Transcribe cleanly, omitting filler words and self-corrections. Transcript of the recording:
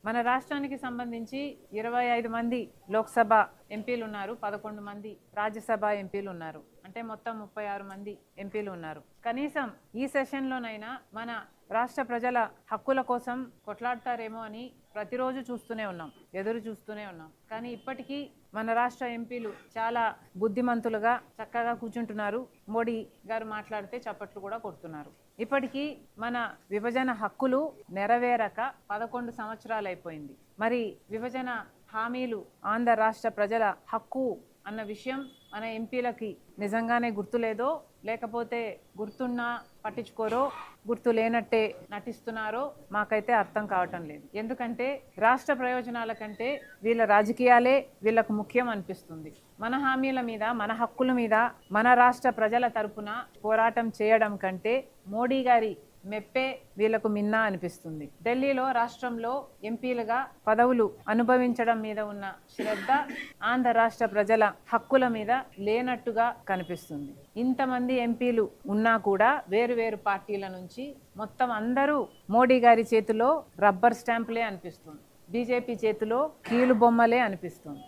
మన రాష్ట్రానికి సంబంధించి 25 మంది లోక్సభ ఎంపీలు ఉన్నారు, 11 మంది రాజ్యసభ ఎంపీలు ఉన్నారు. అంటే మొత్తం 36 మంది ఎంపీలు ఉన్నారు. కనీసం ఈ సెషన్లోనైనా మన రాష్ట్ర ప్రజల హక్కుల కోసం కొట్లాడతారేమో అని ప్రతిరోజు చూస్తూనే ఉన్నాం, ఎదురు చూస్తూనే ఉన్నాం. కానీ ఇప్పటికీ మన రాష్ట్ర ఎంపీలు చాలా బుద్ధిమంతులుగా చక్కగా కూర్చుంటున్నారు. మోడీ గారు మాట్లాడితే చప్పట్లు కూడా కొడుతున్నారు. ఇప్పటికీ మన విభజన హక్కులు నెరవేరక 11 సంవత్సరాలు అయిపోయింది. మరి విభజన హామీలు ఆంధ్ర రాష్ట్ర ప్రజల హక్కు అన్న విషయం మన ఎంపీలకి నిజంగానే గుర్తులేదో, లేకపోతే గుర్తున్నా పట్టించుకోరో, గుర్తు లేనట్టే నటిస్తున్నారో మాకైతే అర్థం కావటం లేదు. ఎందుకంటే రాష్ట్ర ప్రయోజనాల కంటే వీళ్ళ రాజకీయాలే వీళ్ళకు ముఖ్యం అనిపిస్తుంది. మన హామీల మీద, మన హక్కుల మీద మన రాష్ట్ర ప్రజల తరపున పోరాటం చేయడం కంటే మోడీ గారి మెప్పే వీళ్లకు మిన్నా అనిపిస్తుంది. ఢిల్లీలో రాష్ట్రంలో ఎంపీలుగా పదవులు అనుభవించడం మీద ఉన్న శ్రద్ధ ఆంధ్ర రాష్ట్ర ప్రజల హక్కుల మీద లేనట్టుగా కనిపిస్తుంది. ఇంతమంది ఎంపీలు ఉన్నా కూడా వేరు పార్టీల నుంచి మొత్తం అందరూ మోడీ గారి చేతిలో రబ్బర్ స్టాంపులే అనిపిస్తుంది, బీజేపీ చేతిలో కీలు బొమ్మలే అనిపిస్తుంది.